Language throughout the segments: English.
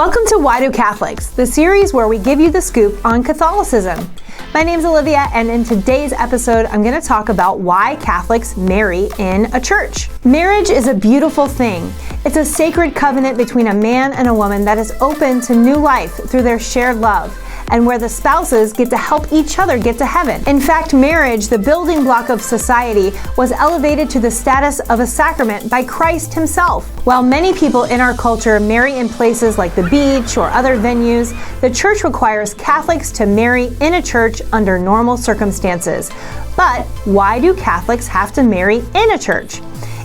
Welcome to Why Do Catholics, the series where we give you the scoop on Catholicism. My name's Olivia, and in today's episode, I'm going to talk about why Catholics marry in a church. Marriage is a beautiful thing. It's a sacred covenant between a man and a woman that is open to new life through their shared love, and where the spouses get to help each other get to heaven. In fact, marriage, the building block of society, was elevated to the status of a sacrament by Christ himself. While many people in our culture marry in places like the beach or other venues, the church requires Catholics to marry in a church under normal circumstances. But why do Catholics have to marry in a church?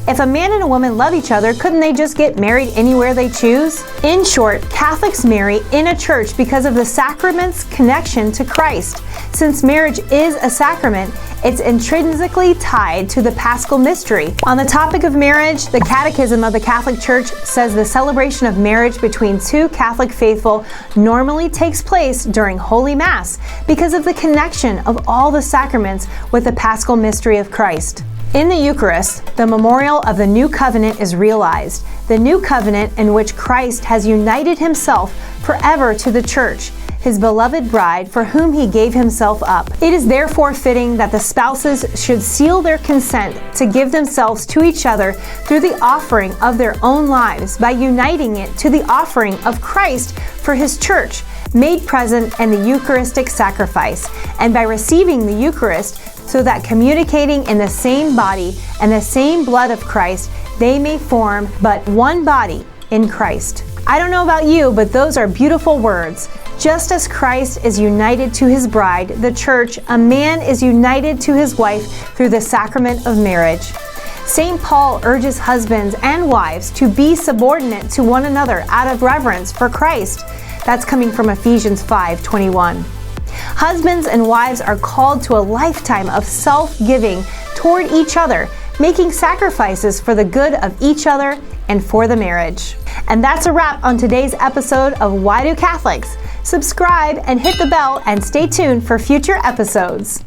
If a man and a woman love each other, couldn't they just get married anywhere they choose? In short, Catholics marry in a church because of the sacrament's connection to Christ. Since marriage is a sacrament, it's intrinsically tied to the Paschal mystery. On the topic of marriage, the Catechism of the Catholic Church says the celebration of marriage between two Catholic faithful normally takes place during Holy Mass because of the connection of all the sacraments with the Paschal mystery of Christ. In the Eucharist, the memorial of the new covenant is realized, the new covenant in which Christ has united himself forever to the Church, his beloved bride for whom he gave himself up. It is therefore fitting that the spouses should seal their consent to give themselves to each other through the offering of their own lives by uniting it to the offering of Christ for his Church, made present in the Eucharistic sacrifice, and by receiving the Eucharist so that communicating in the same body and the same blood of Christ, they may form but one body in Christ. I don't know about you, but those are beautiful words. Just as Christ is united to his bride, the Church, a man is united to his wife through the sacrament of marriage. St. Paul urges husbands and wives to be subordinate to one another out of reverence for Christ. That's coming from Ephesians 5:21. Husbands and wives are called to a lifetime of self-giving toward each other, making sacrifices for the good of each other and for the marriage. And that's a wrap on today's episode of Why Do Catholics? Subscribe and hit the bell and stay tuned for future episodes.